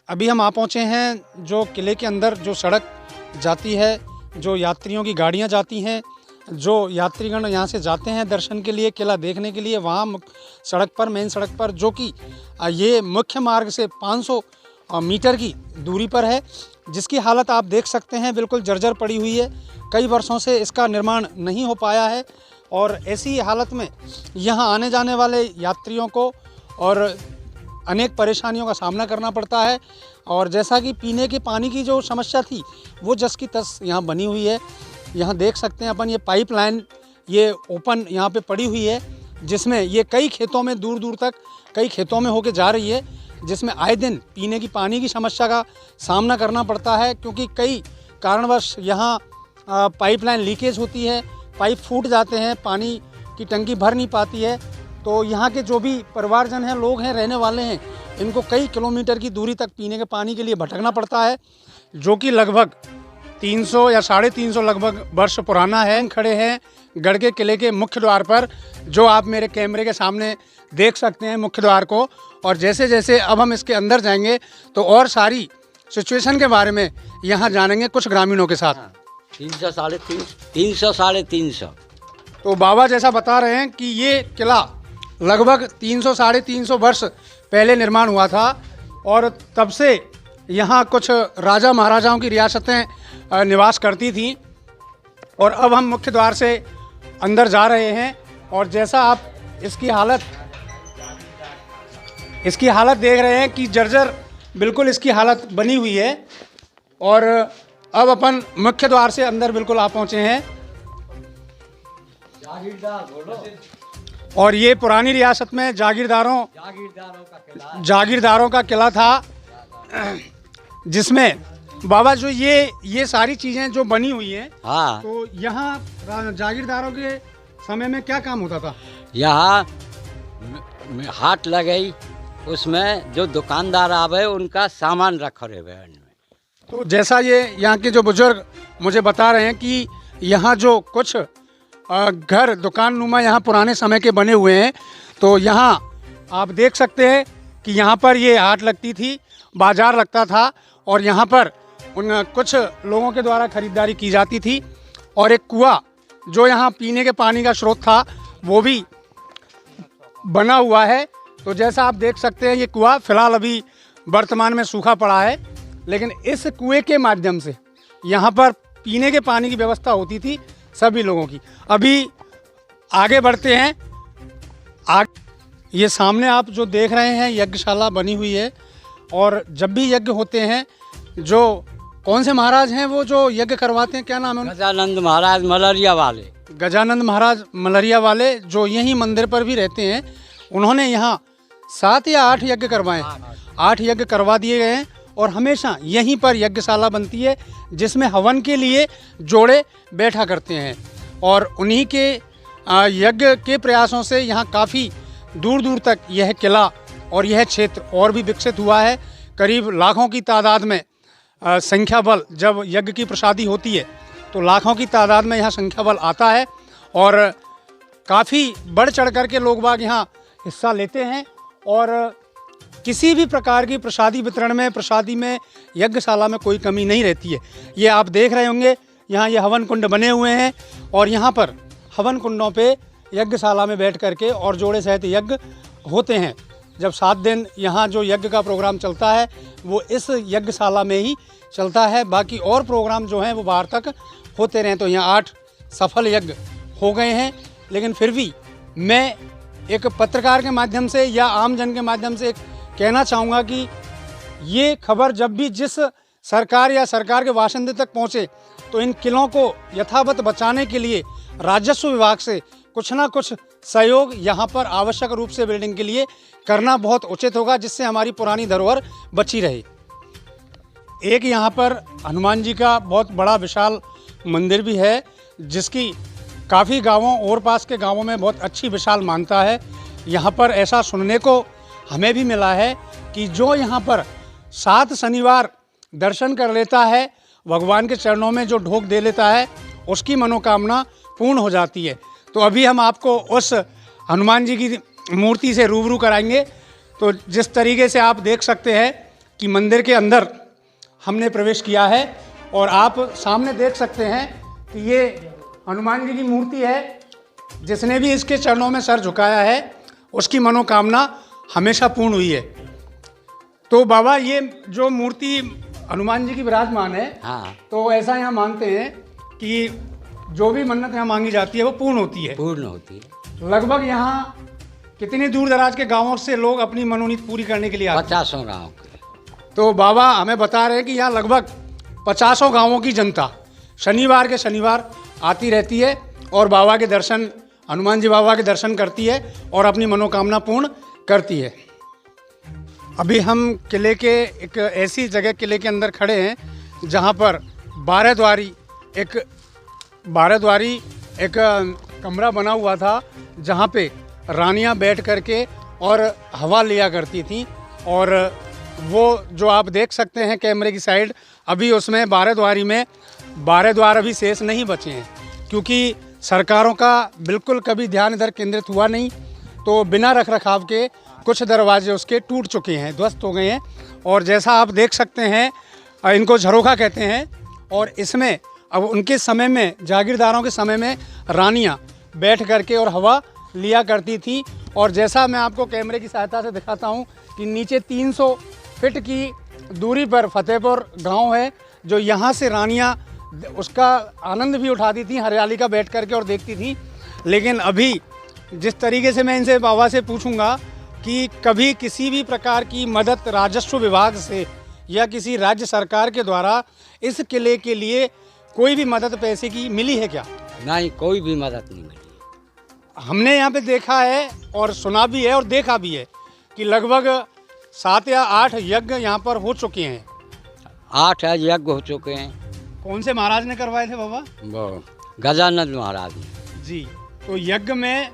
अभी हम आ पहुँचे हैं जो किले के अंदर जो सड़क जाती है, जो यात्रियों की गाड़ियाँ जाती हैं, जो यात्रीगण यहाँ से जाते हैं दर्शन के लिए, किला देखने के लिए, वहाँ सड़क पर, मेन सड़क पर, जो कि ये मुख्य मार्ग से 500 मीटर की दूरी पर है, जिसकी हालत आप देख सकते हैं बिल्कुल जर्जर पड़ी हुई है। कई वर्षों से इसका निर्माण नहीं हो पाया है और ऐसी हालत में यहाँ आने जाने वाले यात्रियों को और अनेक परेशानियों का सामना करना पड़ता है। और जैसा कि पीने के पानी की जो समस्या थी वो जस की तस यहाँ बनी हुई है। यहाँ देख सकते हैं अपन, ये पाइपलाइन ये ओपन यहाँ पे पड़ी हुई है, जिसमें ये कई खेतों में, दूर दूर तक कई खेतों में होके जा रही है, जिसमें आए दिन पीने की पानी की समस्या का सामना करना पड़ता है, क्योंकि कई कारणवश यहाँ पाइपलाइन लीकेज होती है, पाइप फूट जाते हैं, पानी की टंकी भर नहीं पाती है। तो यहाँ के जो भी परिवारजन हैं, लोग हैं, रहने वाले हैं, इनको कई किलोमीटर की दूरी तक पीने के पानी के लिए भटकना पड़ता है, जो कि लगभग 300 या 350 लगभग वर्ष पुराना है। खड़े हैं गढ़ के किले के मुख्य द्वार पर, जो आप मेरे कैमरे के सामने देख सकते हैं मुख्य द्वार को। और जैसे जैसे अब हम इसके अंदर जाएंगे तो और सारी सिचुएशन के बारे में यहाँ जानेंगे कुछ ग्रामीणों के साथ। 300 साढ़े 300। तो बाबा जैसा बता रहे हैं कि ये किला लगभग 300 साढ़े 300 वर्ष पहले निर्माण हुआ था और तब से यहाँ कुछ राजा महाराजाओं की रियासतें निवास करती थीं। और अब हम मुख्य द्वार से अंदर जा रहे हैं और जैसा आप इसकी हालत देख रहे हैं कि जर्जर बिल्कुल इसकी हालत बनी हुई है। और अब अपन मुख्य द्वार से अंदर बिल्कुल आ पहुँचे हैं। और ये पुरानी रियासत में जागीरदारों का किला था, जिसमें बाबा जो ये सारी चीज़ें जो बनी हुई हैं, हाँ, तो यहाँ जागीरदारों के समय में क्या काम होता था? यहाँ हाट लगई, उसमें जो दुकानदार आवे उनका सामान रखे हुए। तो जैसा ये यहाँ के जो बुजुर्ग मुझे बता रहे हैं कि यहाँ जो कुछ घर दुकान नुमा यहाँ पुराने समय के बने हुए हैं, तो यहाँ आप देख सकते हैं कि यहाँ पर ये हाट लगती थी, बाजार लगता था और यहाँ पर उन कुछ लोगों के द्वारा खरीदारी की जाती थी। और एक कुआं जो यहाँ पीने के पानी का स्रोत था वो भी बना हुआ है। तो जैसा आप देख सकते हैं ये कुआं फिलहाल अभी वर्तमान में सूखा पड़ा है, लेकिन इस कुएं के माध्यम से यहाँ पर पीने के पानी की व्यवस्था होती थी सभी लोगों की। अभी आगे बढ़ते हैं। ये सामने आप जो देख रहे हैं यज्ञशाला बनी हुई है और जब भी यज्ञ होते हैं, जो कौन से महाराज हैं वो जो यज्ञ करवाते हैं, क्या नाम है उनका? गजानंद महाराज मलरिया वाले। गजानंद महाराज मलरिया वाले जो यहीं मंदिर पर भी रहते हैं, उन्होंने यहाँ 7 या 8 यज्ञ करवाए, 8 यज्ञ करवा दिए गए हैं। और हमेशा यहीं पर यज्ञशाला बनती है, जिसमें हवन के लिए जोड़े बैठा करते हैं। और उन्हीं के यज्ञ के प्रयासों से यहाँ काफ़ी दूर दूर तक यह किला और यह क्षेत्र और भी विकसित हुआ है। करीब लाखों की तादाद में संख्या बल, जब यज्ञ की प्रसादी होती है तो लाखों की तादाद में यहाँ संख्या बल आता है और काफ़ी बढ़ चढ़ कर के लोग बाग यहाँ हिस्सा लेते हैं। और किसी भी प्रकार की प्रसादी वितरण में, प्रसादी में, यज्ञशाला में कोई कमी नहीं रहती है। ये आप देख रहे होंगे यहाँ ये हवन कुंड बने हुए हैं और यहाँ पर हवन कुंडों पे यज्ञशाला में बैठ करके और जोड़े सहित यज्ञ होते हैं। जब 7 दिन यहाँ जो यज्ञ का प्रोग्राम चलता है वो इस यज्ञशाला में ही चलता है, बाकी और प्रोग्राम जो हैं वो बाहर तक होते रहें। तो यहाँ 8 सफल यज्ञ हो गए हैं। लेकिन फिर भी मैं एक पत्रकार के माध्यम से या आम जन के माध्यम से कहना चाहूँगा कि ये खबर जब भी जिस सरकार या सरकार के बाशिंदे तक पहुँचे तो इन किलों को यथावत बचाने के लिए राजस्व विभाग से कुछ ना कुछ सहयोग यहाँ पर आवश्यक रूप से बिल्डिंग के लिए करना बहुत उचित होगा, जिससे हमारी पुरानी धरोहर बची रहे। एक यहाँ पर हनुमान जी का बहुत बड़ा विशाल मंदिर भी है, जिसकी काफ़ी गांवों और पास के गांवों में बहुत अच्छी विशाल मान्यता है। यहाँ पर ऐसा सुनने को हमें भी मिला है कि जो यहाँ पर 7 शनिवार दर्शन कर लेता है, भगवान के चरणों में जो ढोक दे लेता है, उसकी मनोकामना पूर्ण हो जाती है। तो अभी हम आपको उस हनुमान जी की मूर्ति से रूबरू कराएंगे। तो जिस तरीके से आप देख सकते हैं कि मंदिर के अंदर हमने प्रवेश किया है और आप सामने देख सकते हैं कि ये हनुमान जी की मूर्ति है। जिसने भी इसके चरणों में सर झुकाया है उसकी मनोकामना हमेशा पूर्ण हुई है। तो बाबा, ये जो मूर्ति हनुमान जी की विराजमान है, हाँ, तो ऐसा यहाँ मानते हैं कि जो भी मन्नत यहाँ मांगी जाती है वो पूर्ण होती है। पूर्ण होती है। लगभग यहाँ कितने दूर दराज के गांवों से लोग अपनी मनोनीत पूरी करने के लिए आते हैं? 50 गाँव के। तो बाबा हमें बता रहे हैं कि यहाँ लगभग 50 गांवों की जनता शनिवार के शनिवार आती रहती है और बाबा के दर्शन, हनुमान जी बाबा के दर्शन करती है और अपनी मनोकामना पूर्ण करती है। अभी हम किले के एक ऐसी जगह किले के अंदर खड़े हैं जहाँ पर 12 द्वारी एक कमरा बना हुआ था, जहाँ पे रानियाँ बैठ करके और हवा लिया करती थी। और वो जो आप देख सकते हैं कैमरे की साइड, अभी उसमें 12 द्वारी में 12 द्वार अभी शेष नहीं बचे हैं, क्योंकि सरकारों का बिल्कुल कभी ध्यान इधर केंद्रित हुआ नहीं। तो बिना रख रखाव के कुछ दरवाजे उसके टूट चुके हैं, ध्वस्त हो गए हैं। और जैसा आप देख सकते हैं, इनको झरोखा कहते हैं। और इसमें अब उनके समय में, जागीरदारों के समय में रानियां बैठ करके और हवा लिया करती थी। और जैसा मैं आपको कैमरे की सहायता से दिखाता हूं कि नीचे 300 फीट की दूरी पर फतेहपुर गांव है, जो यहाँ से रानियां उसका आनंद भी उठाती थी, हरियाली का बैठ करके और देखती थी। लेकिन अभी जिस तरीके से मैं इनसे बाबा से पूछूंगा कि कभी किसी भी प्रकार की मदद राजस्व विभाग से या किसी राज्य सरकार के द्वारा इस किले के लिए कोई भी मदद पैसे की मिली है क्या? नहीं, कोई भी मदद नहीं मिली। हमने यहाँ पे देखा है और सुना भी है और देखा भी है कि लगभग 7 या 8 यज्ञ यहाँ पर हो चुके हैं। 8 यज्ञ हो चुके हैं। कौन से महाराज ने करवाए थे बाबा? वो गजानंद महाराज ने। जी। तो यज्ञ में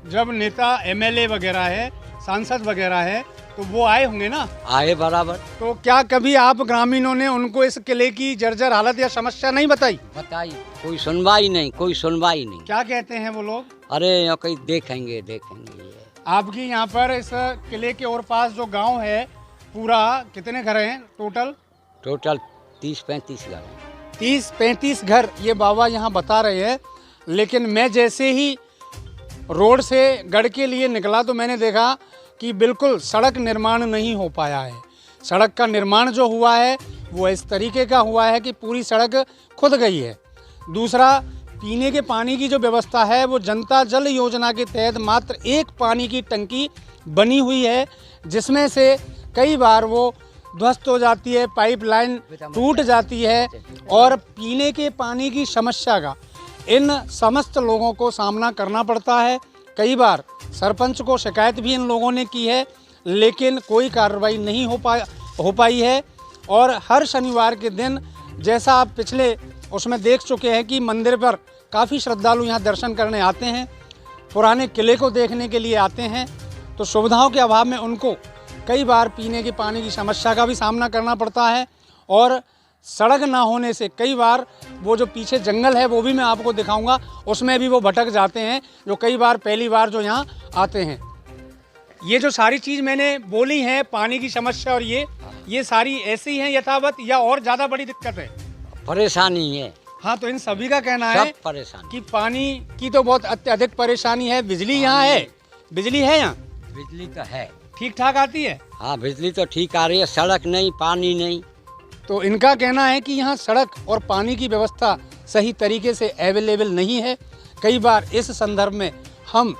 जब नेता एमएलए वगैरह है, सांसद वगैरह है, तो वो आए होंगे ना? आए बराबर। तो क्या कभी आप ग्रामीणों ने उनको इस किले की जर्जर हालत या समस्या नहीं बताई? बताई, कोई सुनवाई नहीं, कोई सुनवाई नहीं। क्या कहते हैं वो लोग? अरे यहाँ कहीं देखेंगे ये। आपकी यहाँ पर इस किले के और पास जो गांव है, पूरा कितने घर हैं टोटल? टोटल 30-35 घर हैं। 30-35 घर ये बाबा यहाँ बता रहे हैं। लेकिन मैं जैसे ही रोड से गढ़ के लिए निकला तो मैंने देखा कि बिल्कुल सड़क निर्माण नहीं हो पाया है। सड़क का निर्माण जो हुआ है वो इस तरीके का हुआ है कि पूरी सड़क खुद गई है। दूसरा, पीने के पानी की जो व्यवस्था है वो जनता जल योजना के तहत मात्र एक पानी की टंकी बनी हुई है, जिसमें से कई बार वो ध्वस्त हो जाती है, पाइपलाइन टूट जाती है और पीने के पानी की समस्या का इन समस्त लोगों को सामना करना पड़ता है। कई बार सरपंच को शिकायत भी इन लोगों ने की है, लेकिन कोई कार्रवाई नहीं हो पाई है। और हर शनिवार के दिन, जैसा आप पिछले उसमें देख चुके हैं कि मंदिर पर काफ़ी श्रद्धालु यहाँ दर्शन करने आते हैं, पुराने किले को देखने के लिए आते हैं। तो सुविधाओं के अभाव में उनको कई बार पीने के पानी की समस्या का भी सामना करना पड़ता है। और सड़क ना होने से कई बार वो जो पीछे जंगल है वो भी मैं आपको दिखाऊंगा, उसमें भी वो भटक जाते हैं, जो कई बार पहली बार जो यहाँ आते हैं। ये जो सारी चीज़ मैंने बोली है, पानी की समस्या और ये सारी ऐसी हैं यथावत या और ज़्यादा बड़ी दिक्कत है? परेशानी है। हाँ, तो इन सभी का कहना है कि पानी की तो बहुत अत्यधिक परेशानी है। बिजली यहाँ है? बिजली है यहाँ? बिजली तो है, ठीक ठाक आती है? हाँ, बिजली तो ठीक आ रही है, सड़क नहीं, पानी नहीं। तो इनका कहना है कि यहाँ सड़क और पानी की व्यवस्था सही तरीके से अवेलेबल नहीं है। कई बार इस संदर्भ में हम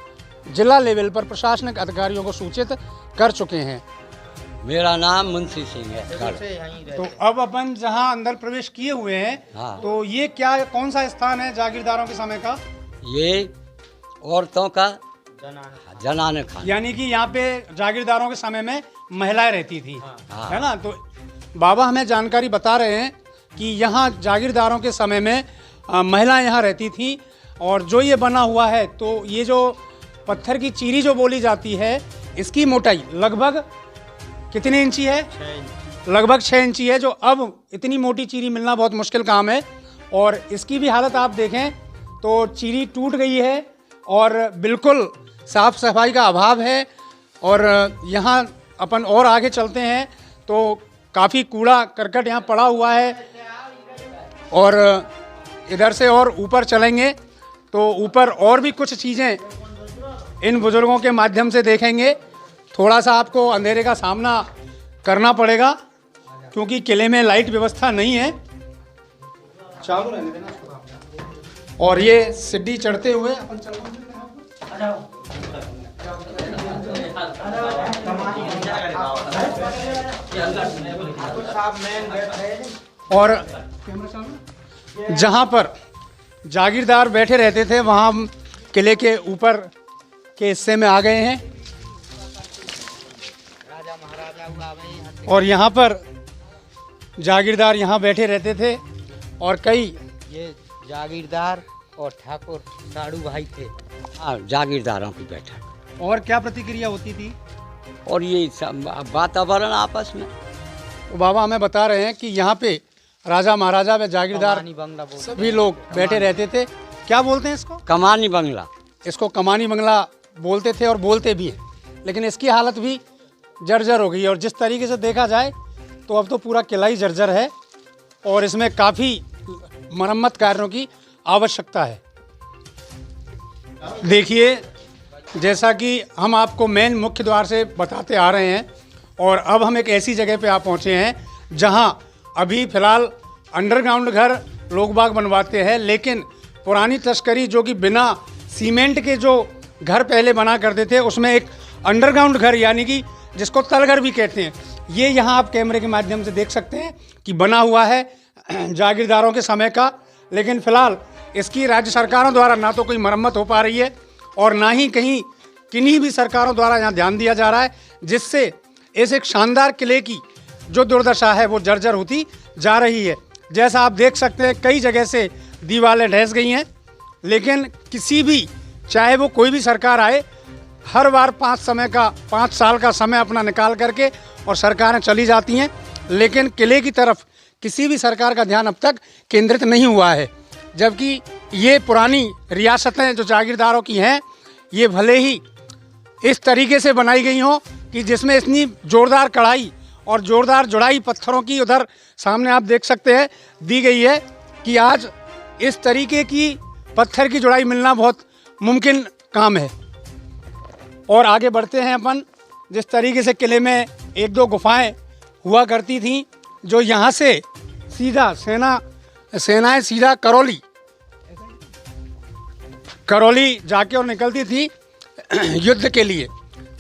जिला लेवल पर प्रशासनिक अधिकारियों को सूचित कर चुके हैं। मेरा नाम मुंशी सिंह है। तो अब अपन जहाँ अंदर प्रवेश किए हुए हैं, हाँ। तो ये क्या, कौन सा स्थान है जागीरदारों के समय का? ये औरतों का जनाने खाना, यानी कि यहाँ पे जागीरदारों के समय में महिलाएं रहती थी। हाँ। है ना? तो बाबा हमें जानकारी बता रहे हैं कि यहाँ जागीरदारों के समय में महिलाएं यहाँ रहती थी। और जो ये बना हुआ है, तो ये जो पत्थर की चीरी जो बोली जाती है, इसकी मोटाई लगभग कितने इंची है? 6 इंच। लगभग 6 इंची है, जो अब इतनी मोटी चीरी मिलना बहुत मुश्किल काम है। और इसकी भी हालत आप देखें तो चीरी टूट गई है और बिल्कुल साफ सफाई का अभाव है। और यहाँ अपन और आगे चलते हैं तो काफ़ी कूड़ा करकट यहाँ पड़ा हुआ है। और इधर से और ऊपर चलेंगे तो ऊपर और भी कुछ चीज़ें इन बुज़ुर्गों के माध्यम से देखेंगे। थोड़ा सा आपको अंधेरे का सामना करना पड़ेगा क्योंकि किले में लाइट व्यवस्था नहीं है। चालू रहने देना। और ये सीढ़ी चढ़ते हुए अपन और जहाँ पर जागीरदार बैठे रहते थे वहाँ हम किले के ऊपर के हिस्से में आ गए हैं। और यहाँ पर जागीरदार यहाँ बैठे रहते थे और कई ये जागीरदार और ठाकुर साड़ू भाई थे। हाँ, जागीरदारों की बैठक। और क्या प्रतिक्रिया होती थी? और ये वातावरण आपस में। तो बाबा हमें बता रहे हैं कि यहाँ पे राजा महाराजा व जागीरदार सभी लोग बैठे रहते थे। क्या बोलते हैं इसको? कमानी बंगला। इसको कमानी बंगला बोलते थे और बोलते भी हैं। लेकिन इसकी हालत भी जर्जर हो गई है और जिस तरीके से देखा जाए तो अब तो पूरा किला ही जर्जर है और इसमें काफ़ी मरम्मत कार्यों की आवश्यकता है। देखिए, जैसा कि हम आपको मेन मुख्य द्वार से बताते आ रहे हैं और अब हम एक ऐसी जगह पे आ पहुँचे हैं जहां अभी फ़िलहाल अंडरग्राउंड घर लोग बाग बनवाते हैं, लेकिन पुरानी तस्करी जो कि बिना सीमेंट के जो घर पहले बना करते थे उसमें एक अंडरग्राउंड घर यानी कि जिसको तलघर भी कहते हैं, ये यहाँ आप कैमरे के माध्यम से देख सकते हैं कि बना हुआ है जागीरदारों के समय का। लेकिन फ़िलहाल इसकी राज्य सरकारों द्वारा ना तो कोई मरम्मत हो पा रही है और ना ही कहीं किन्हीं भी सरकारों द्वारा यहाँ ध्यान दिया जा रहा है, जिससे इस एक शानदार किले की जो दुर्दशा है वो जर्जर होती जा रही है। जैसा आप देख सकते हैं कई जगह से दीवारें ढह गई हैं, लेकिन किसी भी चाहे वो कोई भी सरकार आए हर बार 5 साल का समय अपना निकाल करके और सरकारें चली जाती हैं, लेकिन किले की तरफ किसी भी सरकार का ध्यान अब तक केंद्रित नहीं हुआ है। जबकि ये पुरानी रियासतें जो जागीरदारों की हैं ये भले ही इस तरीके से बनाई गई हों कि जिसमें इतनी ज़ोरदार कढ़ाई और ज़ोरदार जुड़ाई पत्थरों की उधर सामने आप देख सकते हैं दी गई है कि आज इस तरीके की पत्थर की जुड़ाई मिलना बहुत मुमकिन काम है। और आगे बढ़ते हैं अपन। जिस तरीके से किले में 1-2 गुफाएं हुआ करती थीं जो यहाँ से सीधा सेनाएं सीधा करौली जाके और निकलती थी युद्ध के लिए,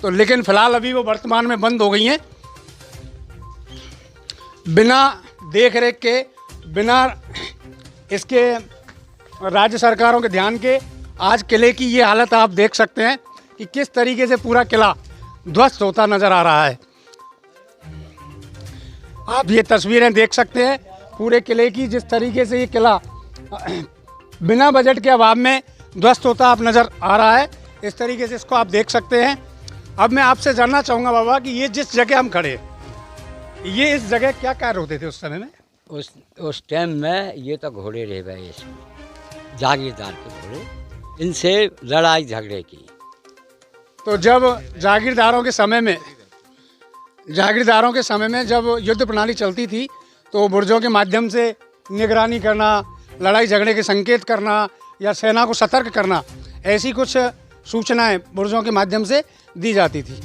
तो लेकिन फ़िलहाल अभी वो वर्तमान में बंद हो गई हैं। बिना देख रेख के, बिना इसके राज्य सरकारों के ध्यान के आज किले की ये हालत आप देख सकते हैं कि किस तरीके से पूरा किला ध्वस्त होता नज़र आ रहा है। आप ये तस्वीरें देख सकते हैं पूरे किले की, जिस तरीके से ये किला बिना बजट के अभाव में ध्वस्त होता आप नज़र आ रहा है। इस तरीके से इसको आप देख सकते हैं। अब मैं आपसे जानना चाहूँगा बाबा कि ये जिस जगह हम खड़े, ये इस जगह क्या कार्य होते थे उस समय में? उस टाइम में ये तो घोड़े रह गए, इसमें जागीरदार के घोड़े, इनसे लड़ाई झगड़े की। तो जब जागीरदारों के समय में जब युद्ध प्रणाली चलती थी तो बुर्जों के माध्यम से निगरानी करना, लड़ाई झगड़े के संकेत करना या सेना को सतर्क करना, ऐसी कुछ सूचनाएं बुर्जों के माध्यम से दी जाती थी।